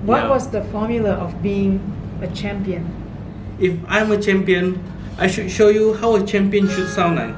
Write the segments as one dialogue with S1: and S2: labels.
S1: What
S2: Yeah.
S1: was the formula of being a champion?
S2: If I'm a champion, I should show you how a champion should sound like.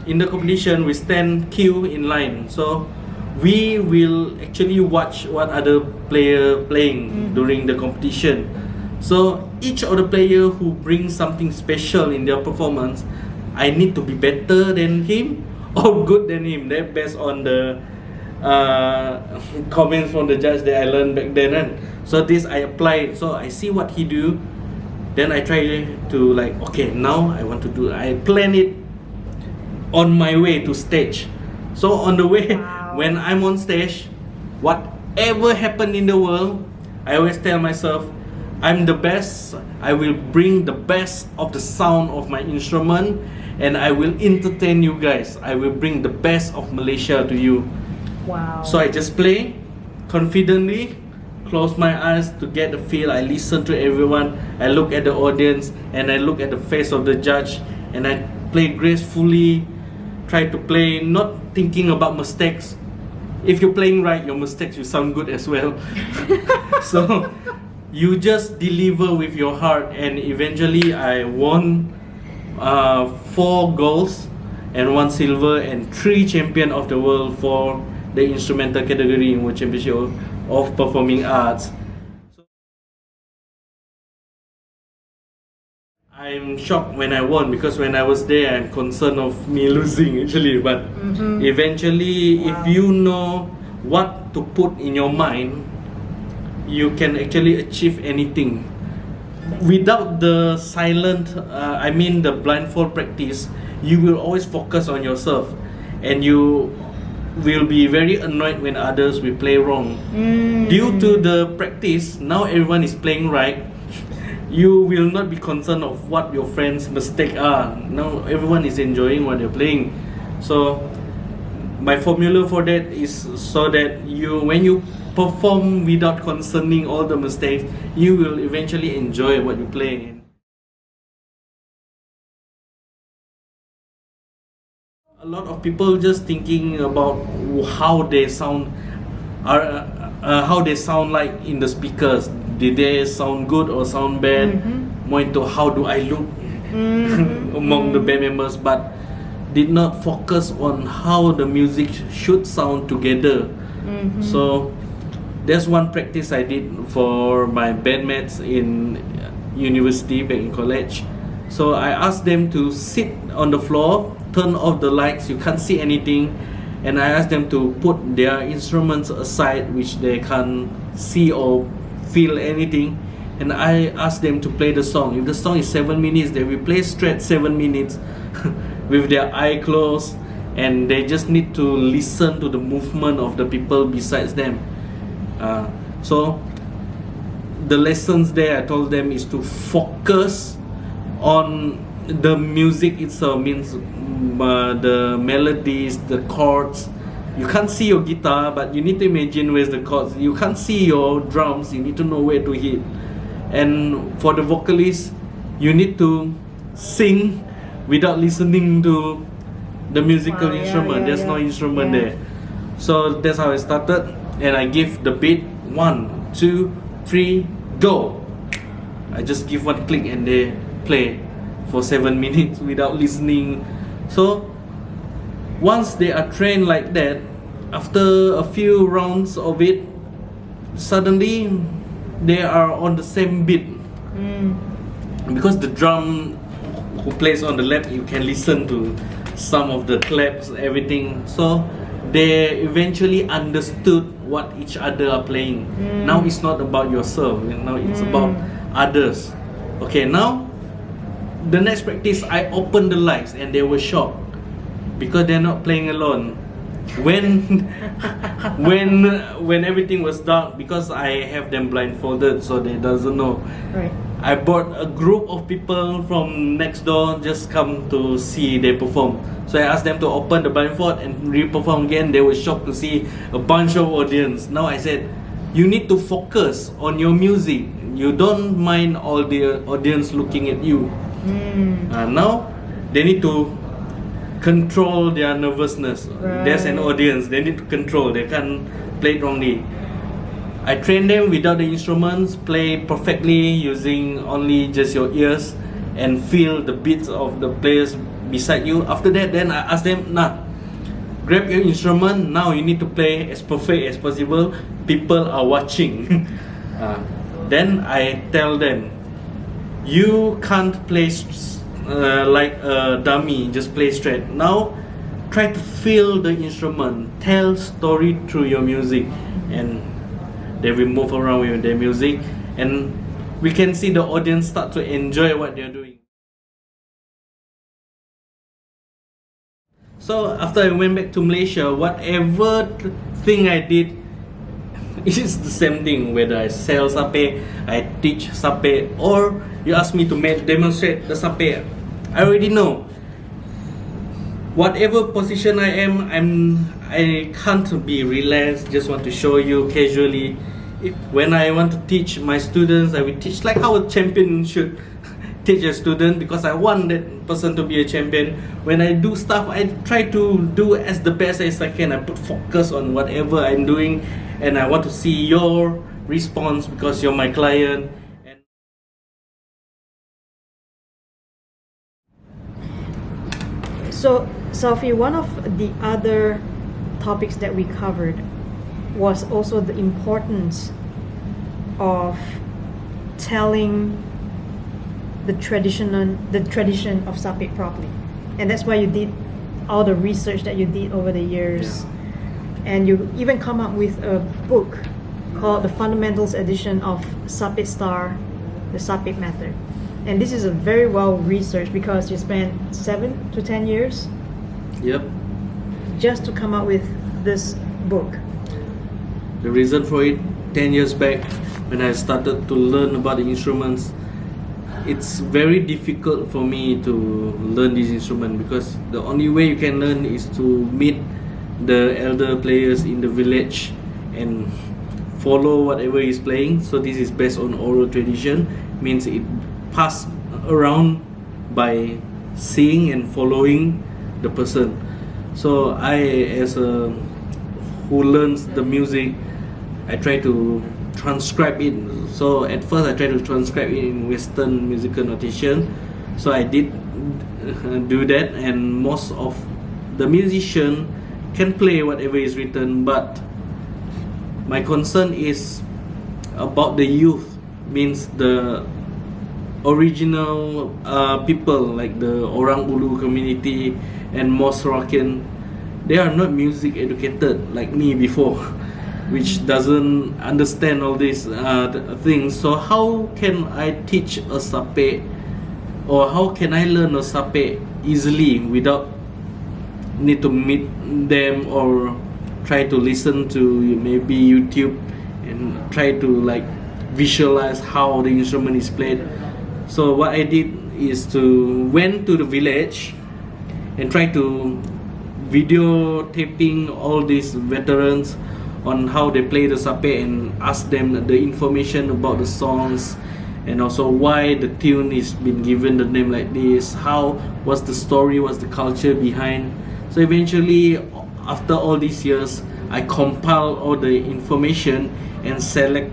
S2: In the competition, we stand queue in line. So we will actually watch what other player playing during the competition. So each of the player who brings something special in their performance, I need to be better than him or good than him. That based on the comments from the judge that I learned back then. And so this I applied. So I see what he do, then I try to like, okay, now I want to do. I plan it on my way to stage. So on the way,
S1: Wow.
S2: when I'm on stage, whatever happened in the world, I always tell myself, I'm the best. I will bring the best of the sound of my instrument, and I will entertain you guys. I will bring the best of Malaysia to you.
S1: Wow.
S2: So I just play confidently, close my eyes to get the feel. I listen to everyone. I look at the audience, and I look at the face of the judge, and I play gracefully. Try to play not thinking about mistakes. If you're playing right, your mistakes will sound good as well. So you just deliver with your heart, and eventually I won 4 golds and 1 silver and 3 champion of the world for the instrumental category in World Championship of Performing Arts. I'm shocked when I won, because when I was there, I'm concerned of me losing actually. But eventually, if you know what to put in your mind, you can actually achieve anything. Without the silent, the blindfold practice, you will always focus on yourself, and you will be very annoyed when others will play wrong. Due to the practice, now everyone is playing right. You will not be concerned of what your friends' mistakes are. Now everyone is enjoying what they're playing. So my formula for that is so that when you perform without concerning all the mistakes, you will eventually enjoy what you play. A lot of people just thinking about how they sound, how they sound like in the speakers. Did they sound good or sound bad? More into how do I look among the band members, but did not focus on how the music should sound together. So that's one practice I did for my bandmates in university, back in college. So I asked them to sit on the floor, turn off the lights, you can't see anything, and I asked them to put their instruments aside, which they can't see or feel anything, and I asked them to play the song. If the song is 7 minutes, they will play straight 7 minutes with their eye closed, and they just need to listen to the movement of the people besides them. So the lessons there I told them is to focus on the music itself, means the melodies, the chords. You can't see your guitar, but you need to imagine where's the chords. You can't see your drums, you need to know where to hit. And for the vocalist, you need to sing without listening to the musical instrument. There's no instrument there. So that's how I started, and I give the beat 1, 2, 3, go. I just give one click and they play for 7 minutes without listening. So once they are trained like that, after a few rounds of it, suddenly they are on the same beat. Because the drum who plays on the left, you can listen to some of the claps, everything. So they eventually understood what each other are playing. Now it's not about yourself, now it's about others. Okay, now the next practice, I opened the lights and they were shocked because they're not playing alone. When everything was dark, because I have them blindfolded so they doesn't know.
S1: Right.
S2: I brought a group of people from next door just come to see they perform. So I asked them to open the blindfold and re-perform again. They were shocked to see a bunch of audience. Now I said, you need to focus on your music. You don't mind all the audience looking at you. Now they need to control their nervousness. There's an
S1: Right.
S2: audience, they need to control, they can't play it wrongly. I train them without the instruments, play perfectly using only just your ears and feel the beats of the players beside you. After that, then I ask them, nah, grab your instrument, now you need to play as perfect as possible. People are watching. Then I tell them, you can't play like a dummy, just play straight. Now try to feel the instrument, tell story through your music, and they will move around with their music, and we can see the audience start to enjoy what they're doing. So after I went back to Malaysia, whatever thing I did, it's the same thing. Whether I sell sape, I teach sape, or you ask me to demonstrate the sape, I already know. Whatever position I am, I can't be relaxed. Just want to show you casually. When I want to teach my students, I will teach like how a champion should teach a student, because I want that person to be a champion. When I do stuff, I try to do as the best as I can. I put focus on whatever I'm doing, and I want to see your response because you're my client.
S1: So, Sophie, one of the other topics that we covered was also the importance of telling the tradition of sape properly, and that's why you did all the research that you did over the years, and you even come up with a book called the Fundamentals Edition of Sape Star, the Sape Method. And this is a very well researched, because you spent 7 to 10 years
S2: Yep.
S1: just to come up with this book.
S2: The reason for it, 10 years back, when I started to learn about the instruments, it's very difficult for me to learn this instrument, because the only way you can learn is to meet the elder players in the village and follow whatever he's playing. So this is based on oral tradition, means it passed around by seeing and following the person. So I, as a who learns the music, I try to transcribe it. So at first I try to transcribe it in Western musical notation. So I did do that, and most of the musician can play whatever is written, but my concern is about the youth, means the original people like the Orang Ulu community and Mos Raken. They are not music educated like me before, which doesn't understand all these things. So how can I teach a sape, or how can I learn a sape easily without need to meet them or try to listen to maybe YouTube and try to like visualize how the instrument is played? So what I did is to went to the village and try to videotaping all these veterans on how they play the sape, and ask them the information about the songs, and also why the tune is been given the name like this, what's the story, what's the culture behind. So eventually, after all these years, I compile all the information and select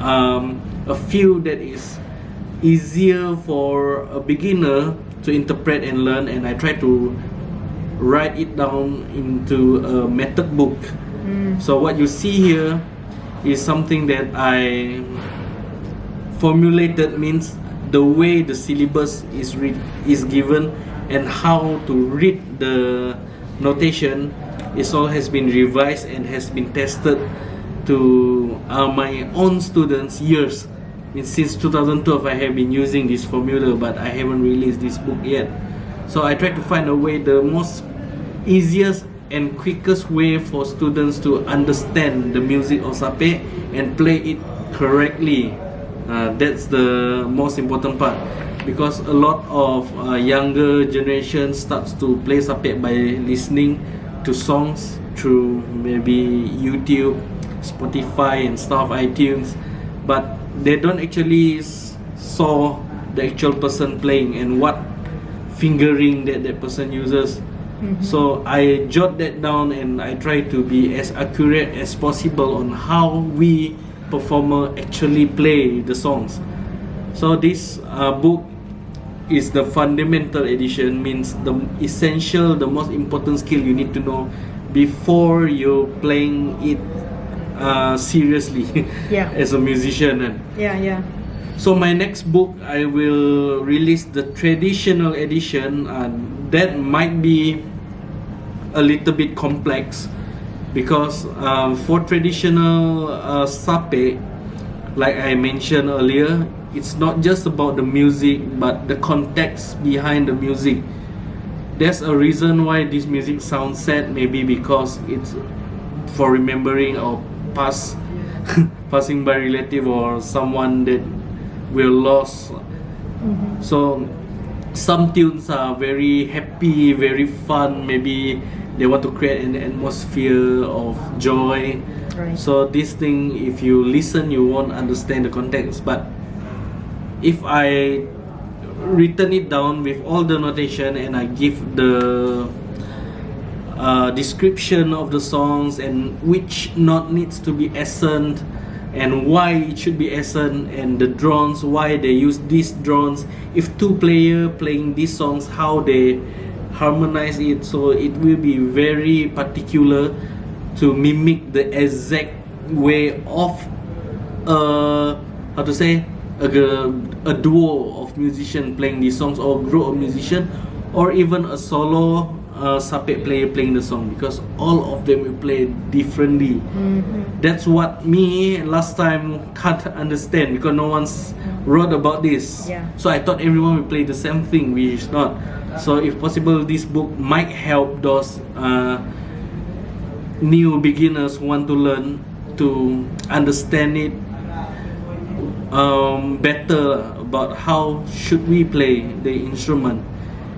S2: a few that is easier for a beginner to interpret and learn, and I try to write it down into a method book. So what you see here is something that I formulated, means the way the syllabus is given and how to read the notation is all has been revised and has been tested to my own students years. Since 2012 I have been using this formula, but I haven't released this book yet. So I try to find a way, the most easiest and quickest way for students to understand the music of sape and play it correctly. That's the most important part, because a lot of younger generation starts to play sape by listening to songs through maybe YouTube, Spotify and stuff, iTunes, but they don't actually saw the actual person playing and what fingering that person uses. So I jot that down and I try to be as accurate as possible on how we performer actually play the songs. So this book is the fundamental edition, means the essential, the most important skill you need to know before you're playing it seriously
S1: Yeah.
S2: as a musician. And
S1: Yeah.
S2: so my next book, I will release the traditional edition, and that might be a little bit complex because for traditional sape, like I mentioned earlier, it's not just about the music but the context behind the music. There's a reason why this music sounds sad, maybe because it's for remembering or passing by relative or someone that we're lost. So some tunes are very happy, very fun, maybe they want to create an atmosphere of joy.
S1: Right.
S2: So this thing, if you listen, you won't understand the context. But if I written it down with all the notation and I give the description of the songs and which note needs to be accent and why it should be accent, and the drones, why they use these drones, if two player playing these songs, how they harmonize it, so it will be very particular to mimic the exact way of how to say a duo of musician playing these songs, or group of musician, or even a solo sape player playing the song, because all of them will play differently. That's what me last time can't understand, because no one's wrote about this.
S1: Yeah.
S2: So I thought everyone will play the same thing, which is not. So if possible, this book might help those new beginners who want to learn to understand it better about how should we play the instrument.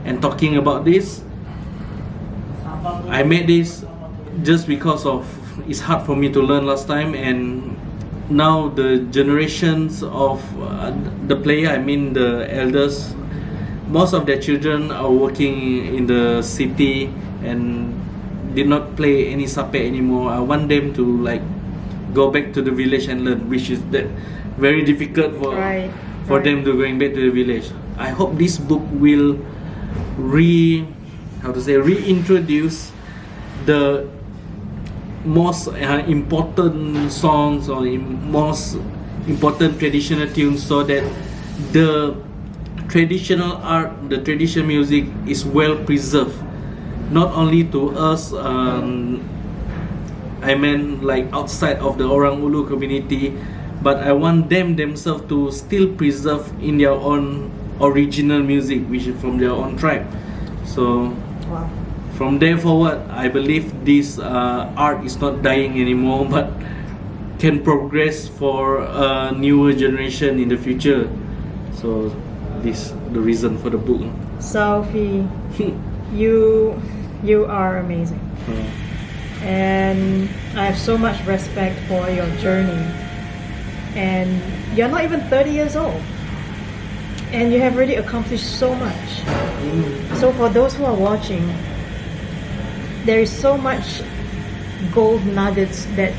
S2: And talking about this, I made this just because of it's hard for me to learn last time, and now the generations of the player, I mean the elders, most of their children are working in the city and did not play any sape anymore. I want them to like go back to the village and learn, which is that very difficult for
S1: Right.
S2: them to going back to the village. I hope this book will reintroduce the most important songs or most important traditional tunes, so that the traditional art, the traditional music is well preserved, not only to us, I mean like outside of the Orang Ulu community, but I want them themselves to still preserve in their own original music, which is from their own tribe. So
S1: Wow.
S2: from there forward, I believe this art is not dying anymore, but can progress for a newer generation in the future. So this the reason for the book.
S1: Sophie, you are amazing, and I have so much respect for your journey. And you're not even 30 years old, and you have already accomplished so much. So for those who are watching, there is so much gold nuggets that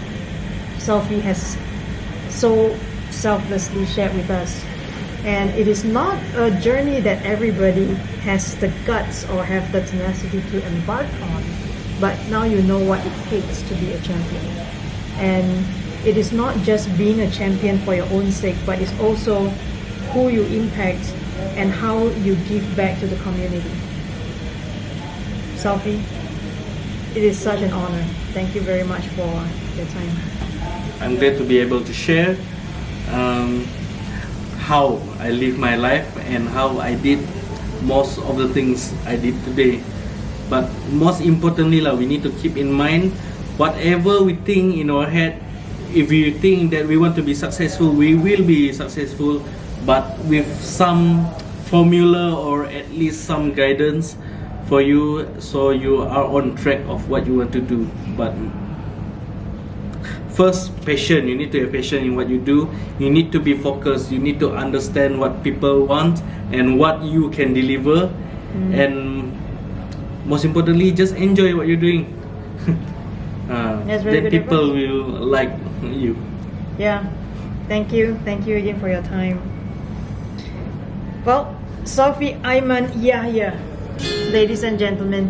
S1: Sophie has so selflessly shared with us. And it is not a journey that everybody has the guts or have the tenacity to embark on. But now you know what it takes to be a champion. And it is not just being a champion for your own sake, but it's also who you impact and how you give back to the community. Sophie, it is such an honor. Thank you very much for your time.
S2: I'm glad to be able to share how I live my life and how I did most of the things I did today. But most importantly, we need to keep in mind, whatever we think in our head, if we think that we want to be successful, we will be successful, but with some formula or at least some guidance for you, so you are on track of what you want to do. But first, passion. You need to have passion in what you do. You need to be focused. You need to understand what people want and what you can deliver. And most importantly, just enjoy what you're doing.
S1: That's very
S2: then
S1: good
S2: people
S1: advice.
S2: will like you.
S1: Yeah. Thank you again for your time. Well, Sophie Ayman Yahya, ladies and gentlemen.